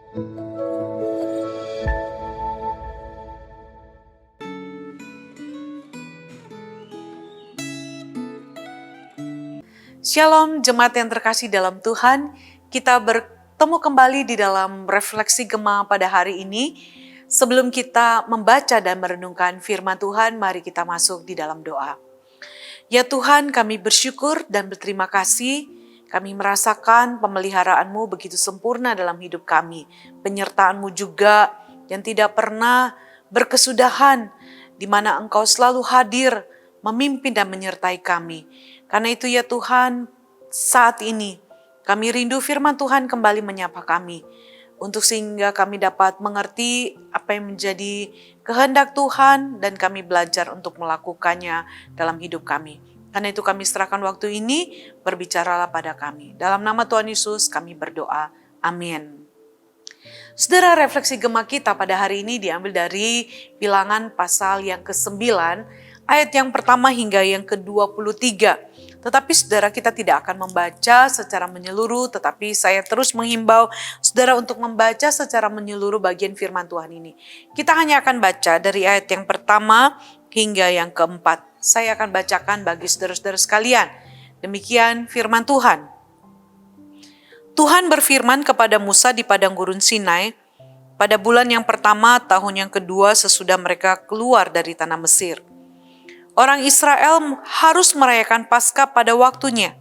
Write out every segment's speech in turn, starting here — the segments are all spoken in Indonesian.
Shalom jemaat yang terkasih dalam Tuhan, kita bertemu kembali di dalam refleksi Gema pada hari ini. Sebelum kita membaca dan merenungkan firman Tuhan, mari kita masuk di dalam doa. Ya Tuhan, kami bersyukur dan berterima kasih, kami merasakan pemeliharaanmu begitu sempurna dalam hidup kami, penyertaanmu juga yang tidak pernah berkesudahan, di mana Engkau selalu hadir, memimpin dan menyertai kami. Karena itu ya Tuhan, saat ini kami rindu firman Tuhan kembali menyapa kami, untuk sehingga kami dapat mengerti apa yang menjadi kehendak Tuhan dan kami belajar untuk melakukannya dalam hidup kami. Karena itu kami serahkan waktu ini, berbicaralah pada kami. Dalam nama Tuhan Yesus kami berdoa, amin. Saudara, refleksi Gema kita pada hari ini diambil dari Bilangan pasal yang ke-9, ayat yang pertama hingga yang ke-23. Tetapi saudara, kita tidak akan membaca secara menyeluruh, tetapi saya terus menghimbau saudara untuk membaca secara menyeluruh bagian firman Tuhan ini. Kita hanya akan baca dari ayat yang pertama hingga yang keempat. Saya akan bacakan bagi saudara-saudara sekalian. Demikian firman Tuhan. Tuhan berfirman kepada Musa di padang gurun Sinai, pada bulan yang pertama tahun yang kedua sesudah mereka keluar dari tanah Mesir. Orang Israel harus merayakan Paskah pada waktunya.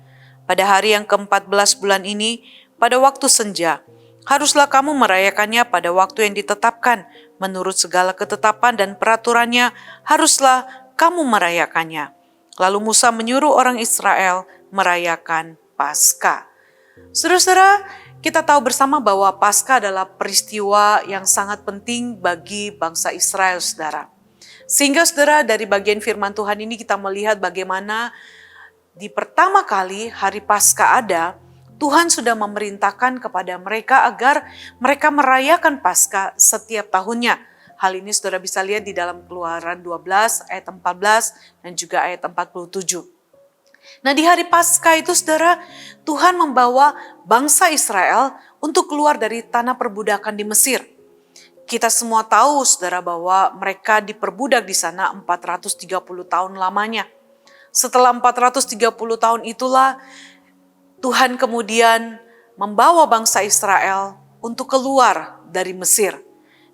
Pada hari yang ke-14 bulan ini, pada waktu senja, haruslah kamu merayakannya pada waktu yang ditetapkan. Menurut segala ketetapan dan peraturannya, haruslah kamu merayakannya. Lalu Musa menyuruh orang Israel merayakan Paskah. Saudara-saudara, kita tahu bersama bahwa Paskah adalah peristiwa yang sangat penting bagi bangsa Israel, saudara. Sehingga saudara, dari bagian firman Tuhan ini kita melihat bagaimana di pertama kali hari Paskah ada, Tuhan sudah memerintahkan kepada mereka agar mereka merayakan Paskah setiap tahunnya. Hal ini saudara bisa lihat di dalam Keluaran 12 ayat 14 dan juga ayat 47. Nah, di hari Paskah itu saudara, Tuhan membawa bangsa Israel untuk keluar dari tanah perbudakan di Mesir. Kita semua tahu saudara bahwa mereka diperbudak di sana 430 tahun lamanya. Setelah 430 tahun itulah Tuhan kemudian membawa bangsa Israel untuk keluar dari Mesir.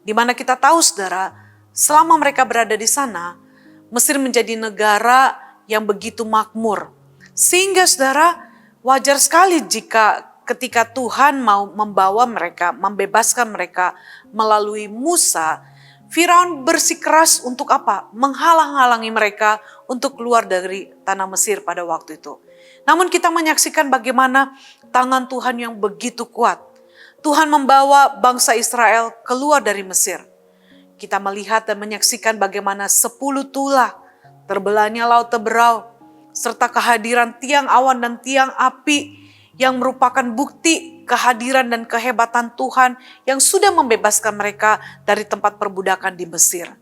Di mana kita tahu saudara, selama mereka berada di sana, Mesir menjadi negara yang begitu makmur. Sehingga saudara, wajar sekali jika ketika Tuhan mau membawa mereka, membebaskan mereka melalui Musa, Firaun bersikeras untuk apa? Menghalang-halangi mereka untuk keluar dari tanah Mesir pada waktu itu. Namun kita menyaksikan bagaimana tangan Tuhan yang begitu kuat. Tuhan membawa bangsa Israel keluar dari Mesir. Kita melihat dan menyaksikan bagaimana 10 tulah, terbelahnya laut Teberau, serta kehadiran tiang awan dan tiang api yang merupakan bukti kehadiran dan kehebatan Tuhan yang sudah membebaskan mereka dari tempat perbudakan di Mesir.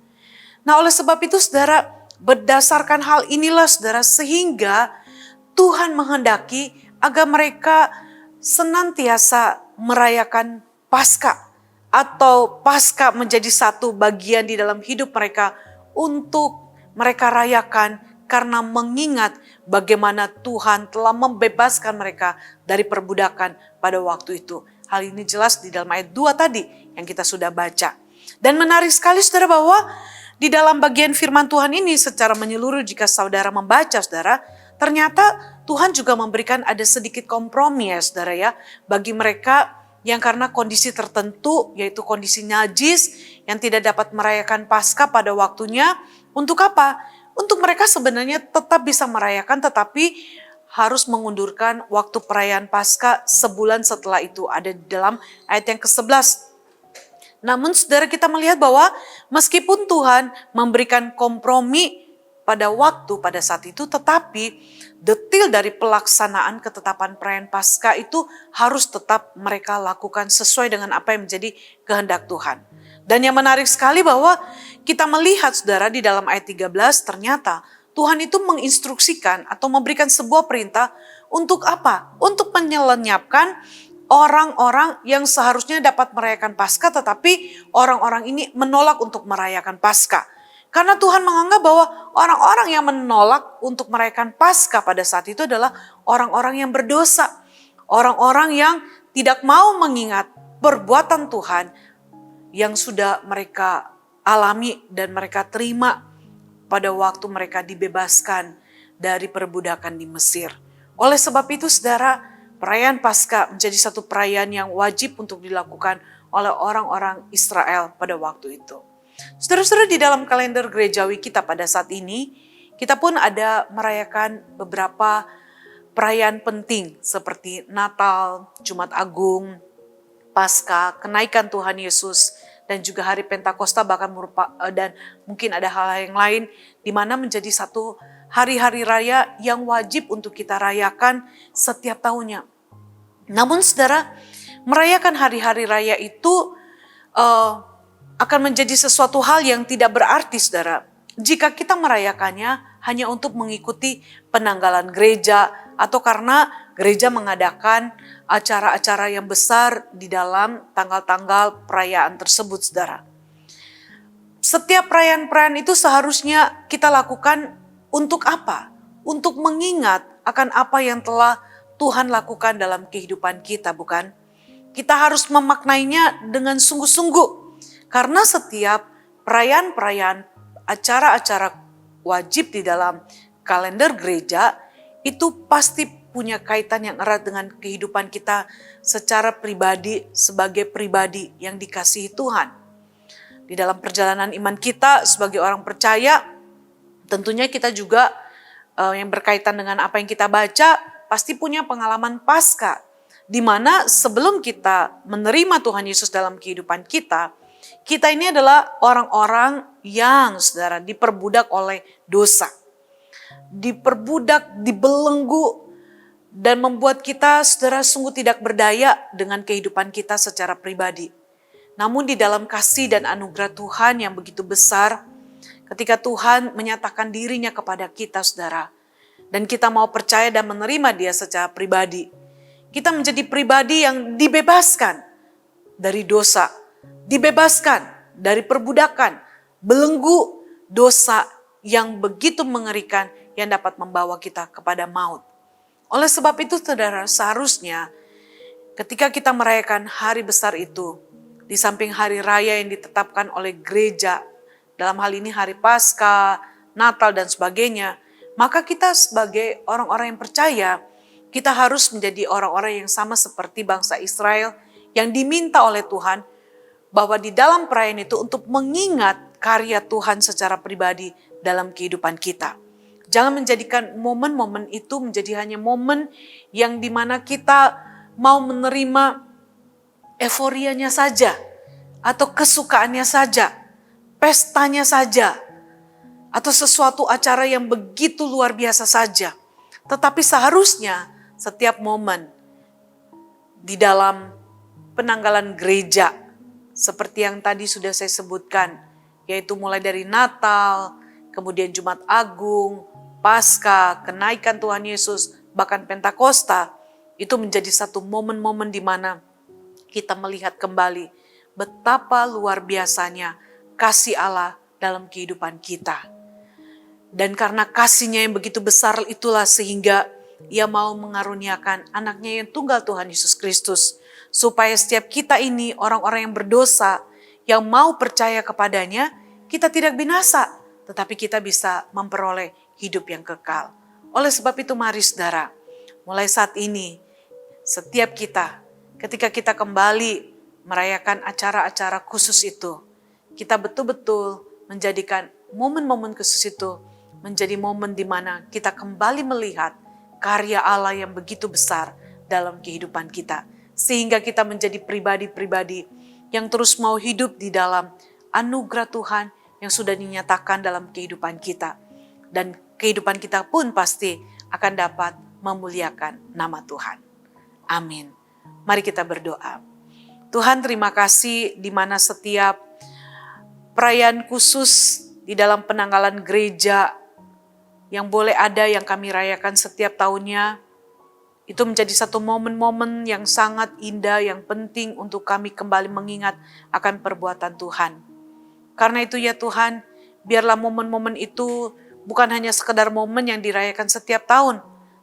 Nah, oleh sebab itu saudara, berdasarkan hal inilah saudara, sehingga Tuhan menghendaki agar mereka senantiasa merayakan Paskah, atau Paskah menjadi satu bagian di dalam hidup mereka untuk mereka rayakan, karena mengingat bagaimana Tuhan telah membebaskan mereka dari perbudakan pada waktu itu. Hal ini jelas di dalam ayat 2 tadi yang kita sudah baca. Dan menarik sekali saudara bahwa di dalam bagian firman Tuhan ini secara menyeluruh jika saudara membaca saudara, ternyata Tuhan juga memberikan ada sedikit kompromi ya saudara ya, bagi mereka yang karena kondisi tertentu, yaitu kondisi najis yang tidak dapat merayakan Paskah pada waktunya. Untuk apa? Untuk mereka sebenarnya tetap bisa merayakan, tetapi harus mengundurkan waktu perayaan Paskah sebulan setelah itu. Ada di dalam ayat yang ke-11. Namun saudara, kita melihat bahwa meskipun Tuhan memberikan kompromi pada waktu pada saat itu, tetapi detil dari pelaksanaan ketetapan perayaan Paskah itu harus tetap mereka lakukan sesuai dengan apa yang menjadi kehendak Tuhan. Dan yang menarik sekali bahwa kita melihat saudara di dalam ayat 13 ternyata Tuhan itu menginstruksikan atau memberikan sebuah perintah untuk apa? Untuk menyelenyapkan orang-orang yang seharusnya dapat merayakan Paskah, tetapi orang-orang ini menolak untuk merayakan Paskah. Karena Tuhan menganggap bahwa orang-orang yang menolak untuk merayakan Paskah pada saat itu adalah orang-orang yang berdosa. Orang-orang yang tidak mau mengingat perbuatan Tuhan yang sudah mereka alami dan mereka terima pada waktu mereka dibebaskan dari perbudakan di Mesir. Oleh sebab itu saudara, perayaan Paskah menjadi satu perayaan yang wajib untuk dilakukan oleh orang-orang Israel pada waktu itu. Saudara-saudara, di dalam kalender gerejawi kita pada saat ini, kita pun ada merayakan beberapa perayaan penting seperti Natal, Jumat Agung, Paskah, kenaikan Tuhan Yesus, dan juga hari Pentakosta bahkan dan mungkin ada hal yang lain di mana menjadi satu hari-hari raya yang wajib untuk kita rayakan setiap tahunnya. Namun saudara, merayakan hari-hari raya itu akan menjadi sesuatu hal yang tidak berarti saudara, jika kita merayakannya hanya untuk mengikuti penanggalan gereja atau karena gereja mengadakan acara-acara yang besar di dalam tanggal-tanggal perayaan tersebut saudara. Setiap perayaan-perayaan itu seharusnya kita lakukan untuk apa? Untuk mengingat akan apa yang telah Tuhan lakukan dalam kehidupan kita, bukan? Kita harus memaknainya dengan sungguh-sungguh. Karena setiap perayaan-perayaan, acara-acara wajib di dalam kalender gereja itu pasti punya kaitan yang erat dengan kehidupan kita secara pribadi sebagai pribadi yang dikasihi Tuhan. Di dalam perjalanan iman kita sebagai orang percaya, tentunya kita juga yang berkaitan dengan apa yang kita baca pasti punya pengalaman Paskah, di mana sebelum kita menerima Tuhan Yesus dalam kehidupan kita, kita ini adalah orang-orang yang saudara diperbudak oleh dosa. Diperbudak, dibelenggu, dan membuat kita saudara sungguh tidak berdaya dengan kehidupan kita secara pribadi. Namun di dalam kasih dan anugerah Tuhan yang begitu besar, ketika Tuhan menyatakan dirinya kepada kita saudara, dan kita mau percaya dan menerima dia secara pribadi, kita menjadi pribadi yang dibebaskan dari dosa, dibebaskan dari perbudakan, belenggu dosa yang begitu mengerikan yang dapat membawa kita kepada maut. Oleh sebab itu saudara, seharusnya ketika kita merayakan hari besar itu, di samping hari raya yang ditetapkan oleh gereja, dalam hal ini hari Paskah, Natal dan sebagainya, maka kita sebagai orang-orang yang percaya, kita harus menjadi orang-orang yang sama seperti bangsa Israel yang diminta oleh Tuhan bahwa di dalam perayaan itu untuk mengingat karya Tuhan secara pribadi dalam kehidupan kita. Jangan menjadikan momen-momen itu menjadi hanya momen yang dimana kita mau menerima euforianya saja, atau kesukaannya saja, pestanya saja, atau sesuatu acara yang begitu luar biasa saja. Tetapi seharusnya setiap momen di dalam penanggalan gereja, seperti yang tadi sudah saya sebutkan, yaitu mulai dari Natal, kemudian Jumat Agung, Paskah, kenaikan Tuhan Yesus, bahkan Pentakosta, itu menjadi satu momen-momen di mana kita melihat kembali betapa luar biasanya kasih Allah dalam kehidupan kita. Dan karena kasih-Nya yang begitu besar itulah sehingga Ia mau mengaruniakan anaknya yang tunggal Tuhan Yesus Kristus, supaya setiap kita ini orang-orang yang berdosa, yang mau percaya kepadanya, kita tidak binasa, tetapi kita bisa memperoleh hidup yang kekal. Oleh sebab itu mari saudara, mulai saat ini, setiap kita, ketika kita kembali merayakan acara-acara khusus itu, kita betul-betul menjadikan momen-momen khusus itu menjadi momen di mana kita kembali melihat karya Allah yang begitu besar dalam kehidupan kita. Sehingga kita menjadi pribadi-pribadi yang terus mau hidup di dalam anugerah Tuhan yang sudah dinyatakan dalam kehidupan kita. Dan kehidupan kita pun pasti akan dapat memuliakan nama Tuhan. Amin. Mari kita berdoa. Tuhan, terima kasih di mana setiap perayaan khusus di dalam penanggalan gereja yang boleh ada yang kami rayakan setiap tahunnya, Itu menjadi satu momen-momen yang sangat indah, yang penting untuk kami kembali mengingat akan perbuatan Tuhan. Karena itu ya Tuhan, biarlah momen-momen itu bukan hanya sekedar momen yang dirayakan setiap tahun,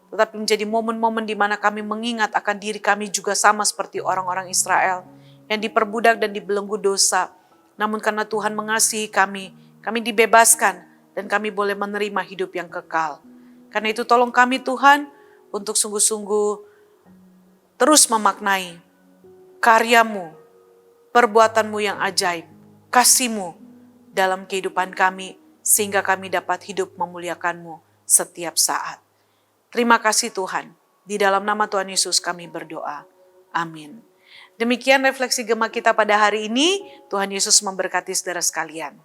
tetapi menjadi momen-momen di mana kami mengingat akan diri kami juga sama seperti orang-orang Israel yang diperbudak dan dibelenggu dosa. Namun karena Tuhan mengasihi kami dibebaskan dan kami boleh menerima hidup yang kekal. Karena itu tolong kami Tuhan untuk sungguh-sungguh terus memaknai karya-Mu, perbuatan-Mu yang ajaib, kasih-Mu dalam kehidupan kami, sehingga kami dapat hidup memuliakan-Mu setiap saat. Terima kasih Tuhan, di dalam nama Tuhan Yesus kami berdoa. Amin. Demikian refleksi Gema kita pada hari ini. Tuhan Yesus memberkati saudara sekalian.